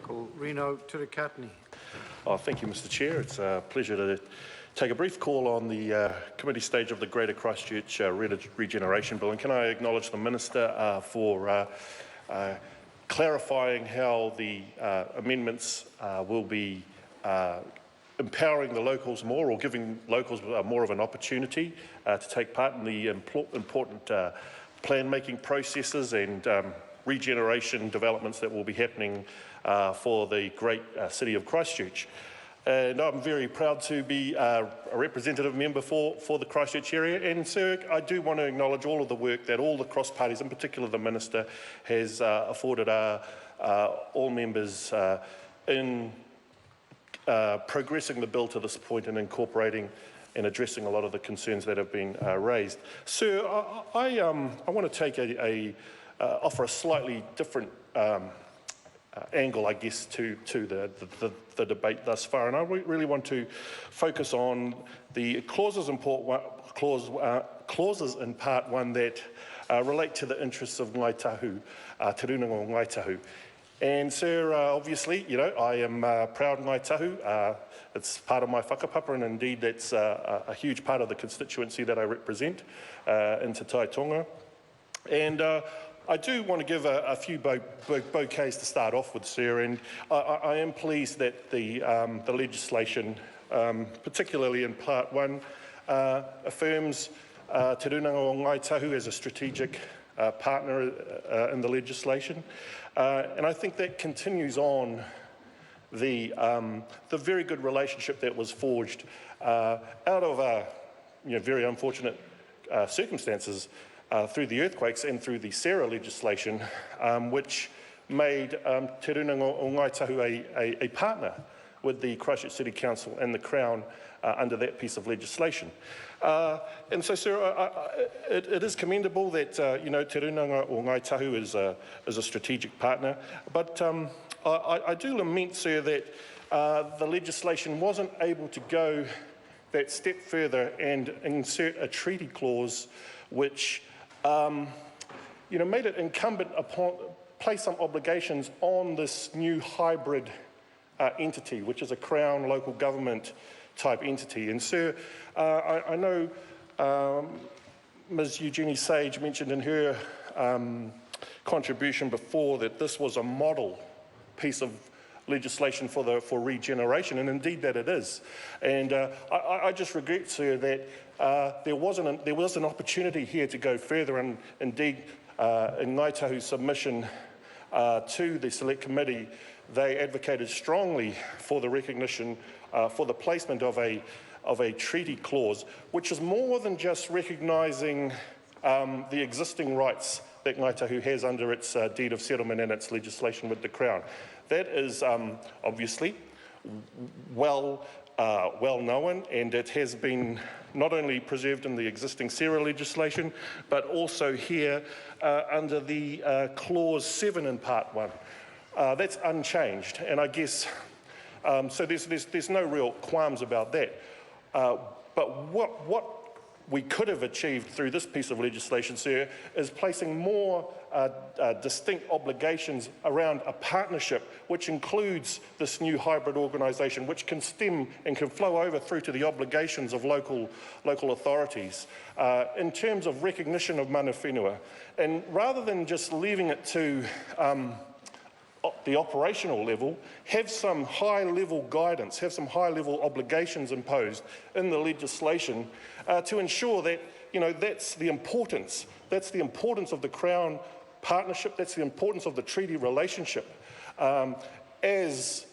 Ko Reno Turikatni. Thank you, Mr. Chair. It's a pleasure to take a brief call on the committee stage of the Greater Christchurch Regeneration Bill. And can I acknowledge the Minister for clarifying how the amendments will be empowering the locals more, or giving locals more of an opportunity to take part in the important plan-making processes and regeneration developments that will be happening for the great city of Christchurch. And I'm very proud to be a representative member for the Christchurch area. And sir, I do want to acknowledge all of the work that all the cross parties, in particular the Minister, has afforded all members in progressing the bill to this point and incorporating and addressing a lot of the concerns that have been raised. Sir, I want to take offer a slightly different angle, I guess, to the debate thus far, and I really want to focus on the clauses in part one that relate to the interests of Ngāi Tahu, Te Rūnanga o Ngāi Tahu. And sir, obviously, you know, I am proud Ngāi Tahu. It's part of my whakapapa, and indeed that's a huge part of the constituency that I represent in Te Tai Tonga. And I do want to give a few bouquets to start off with, sir, and I am pleased that the legislation, particularly in Part 1, affirms Te Rūnanga o Ngāi Tahu as a strategic partner in the legislation. And I think that continues on the very good relationship that was forged out of very unfortunate circumstances through the earthquakes and through the SARA legislation, which made Te Rūnanga o Ngāi Tahu a partner with the Christchurch City Council and the Crown under that piece of legislation. And so, sir, it is commendable that Te Rūnanga o Ngāi Tahu is a strategic partner, but I do lament, sir, that the legislation wasn't able to go that step further and insert a treaty clause which made it incumbent upon, place some obligations on this new hybrid entity, which is a Crown local government type entity. And sir, I know Ms. Eugenie Sage mentioned in her contribution before that this was a model piece of legislation for regeneration, and indeed that it is. And I just regret, sir, that there was an opportunity here to go further, and indeed in Ngāi Tahu's submission to the Select Committee, they advocated strongly for the recognition, for the placement of a treaty clause, which is more than just recognising the existing rights that Ngāi Tahu has under its deed of settlement and its legislation with the Crown. That is obviously well known, and it has been not only preserved in the existing SARA legislation, but also here under the Clause 7 in Part 1. That's unchanged, and I guess, so there's no real qualms about that. But what we could have achieved through this piece of legislation, sir, is placing more distinct obligations around a partnership which includes this new hybrid organisation, which can stem and can flow over through to the obligations of local authorities in terms of recognition of mana whenua. And rather than just leaving it to the operational level, have some high-level guidance, have some high-level obligations imposed in the legislation to ensure that, that's the importance of the Crown partnership, that's the importance of the treaty relationship as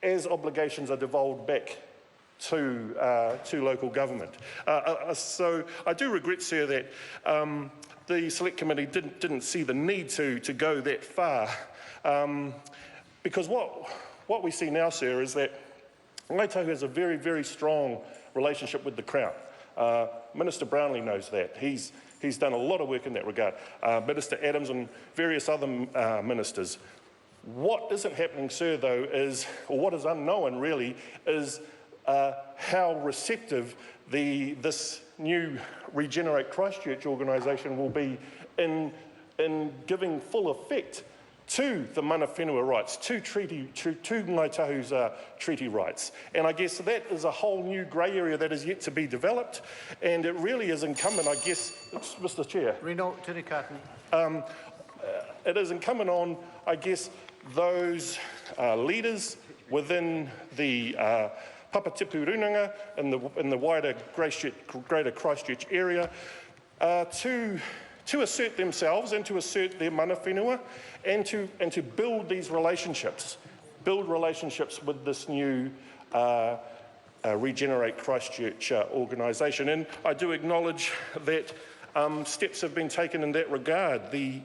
obligations are devolved back to local government. So I do regret, sir, that the Select Committee didn't see the need to go that far. Because what we see now, sir, is that Ngāi Tahu has a very, very strong relationship with the Crown. Minister Brownlee knows that. He's done a lot of work in that regard. Minister Adams and various other ministers. What isn't happening, sir, though, is, or what is unknown really, is how receptive this new Regenerate Christchurch organisation will be in giving full effect to the mana whenua rights, to Ngāi Tahu's treaty rights. And I guess that is a whole new grey area that is yet to be developed, and it really is incumbent, I guess, Mr. Chair. Reno Tinikatni. It is incumbent on, I guess, those leaders within the Papatipu Runanga in the wider Greater Christchurch area to assert themselves and to assert their mana whenua and to build these relationships, with this new Regenerate Christchurch organisation. And I do acknowledge that steps have been taken in that regard. The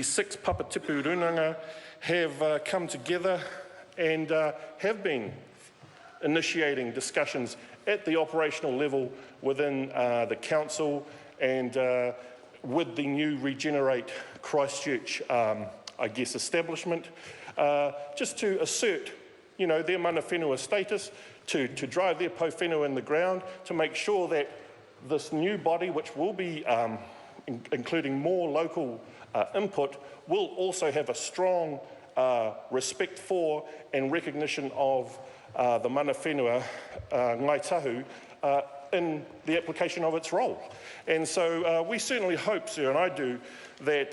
6 Papatipu Runanga have come together and have been initiating discussions at the operational level within the council and with the new Regenerate Christchurch, I guess, establishment, just to assert, their mana whenua status, to drive their po whenua in the ground, to make sure that this new body, which will be including more local input, will also have a strong respect for and recognition of the mana whenua, Ngāi Tahu, in the application of its role. And so we certainly hope, sir, and I do, that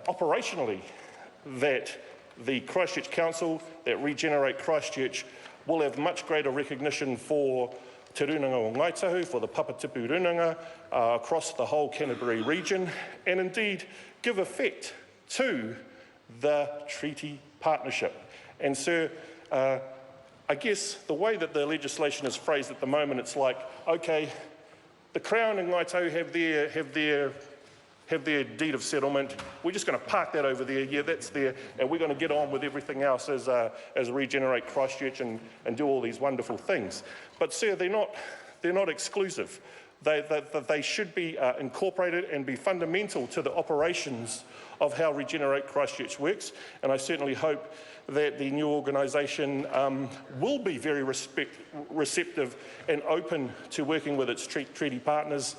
operationally, that the Christchurch Council, that Regenerate Christchurch, will have much greater recognition for Te Runanga o Ngāi Tahu, for the Papatipu Runanga across the whole Canterbury region, and indeed give effect to the treaty partnership. And sir, I guess the way that the legislation is phrased at the moment, it's like, okay, the Crown and Ngāi Tahu have their deed of settlement. We're just going to park that over there. Yeah, that's there, and we're going to get on with everything else as Regenerate Christchurch and do all these wonderful things. But sir, they're not exclusive. They should be incorporated and be fundamental to the operations of how Regenerate Christchurch works. And I certainly hope that the new organisation will be very receptive and open to working with its treaty partners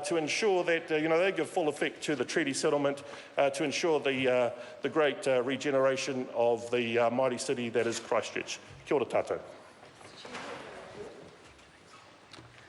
to ensure that they give full effect to the treaty settlement, to ensure the great regeneration of the mighty city that is Christchurch. Kia ora tātou.